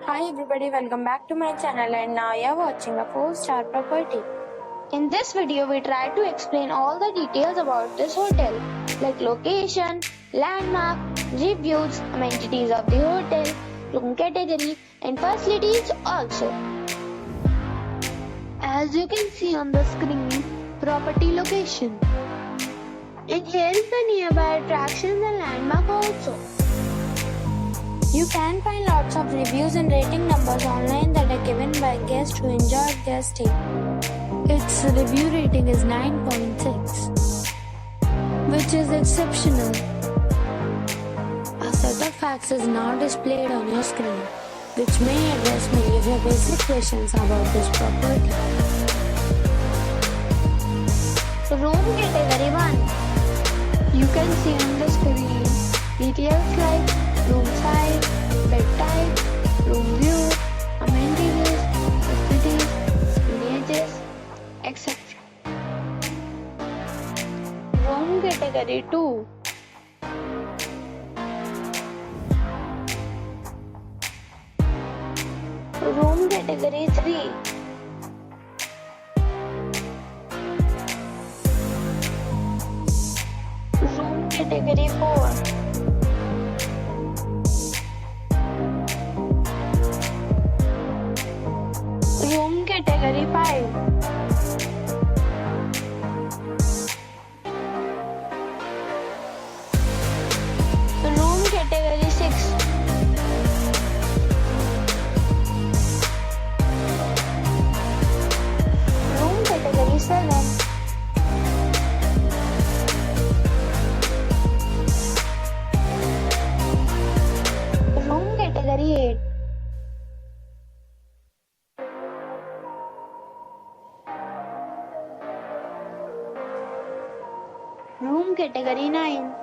Hi everybody, welcome back to my channel and now you are watching a 4-star property. In this video, we try to explain all the details about this hotel like location, landmark, reviews, amenities of the hotel, room category and facilities also. As you can see on the screen, property location. And here is the nearby attractions and landmark also. You can find lots of reviews and rating numbers online that are given by guests who enjoyed their stay. Its review rating is 9.6, which is exceptional. A set of facts is now displayed on your screen, which may address many of your basic questions about this property. Room category 1. You can see on the screen details like room size, bed type, room view, amenities, facilities, images, etc. Room category 2. Room category 3. Room category 4. Room category 5. Room category 6. Room category 7. Room category 8. Room category 9.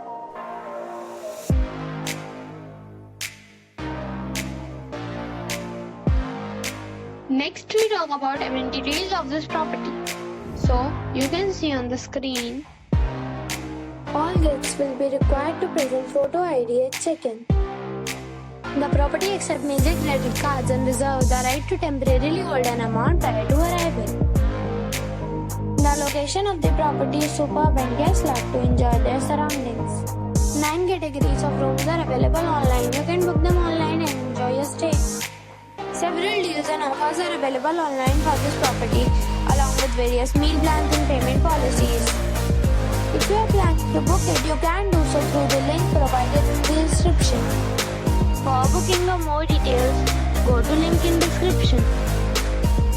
Next we talk about amenities of this property. So you can see on the screen. All guests will be required to present photo ID at check-in. The property accepts major credit cards and reserves the right to temporarily hold an amount prior to arrival. The location of the property is superb and guests love to enjoy their surroundings. 9 categories of rooms are available online. You can book them online and enjoy your stay. Several deals and offers are available online for this property along with various meal plans and payment policies. If you are planning to book it, you can do so through the link provided in the description. For booking or more details, go to link in description.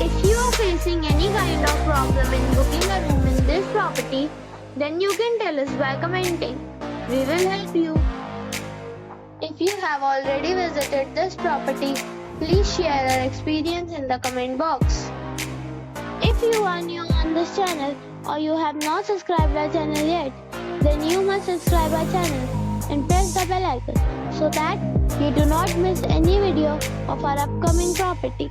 If you are facing any kind of problem in booking a room in this property, then you can tell us by commenting. We will help you. If you have already visited this property, please share your experience in the comment box. If you are new on this channel or you have not subscribed our channel yet, then you must subscribe our channel and press the bell icon so that you do not miss any video of our upcoming property.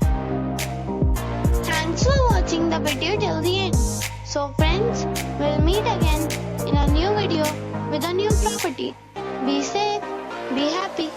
Thanks for watching the video till the end. So friends, we'll meet again in a new video with a new property. Be safe, be happy.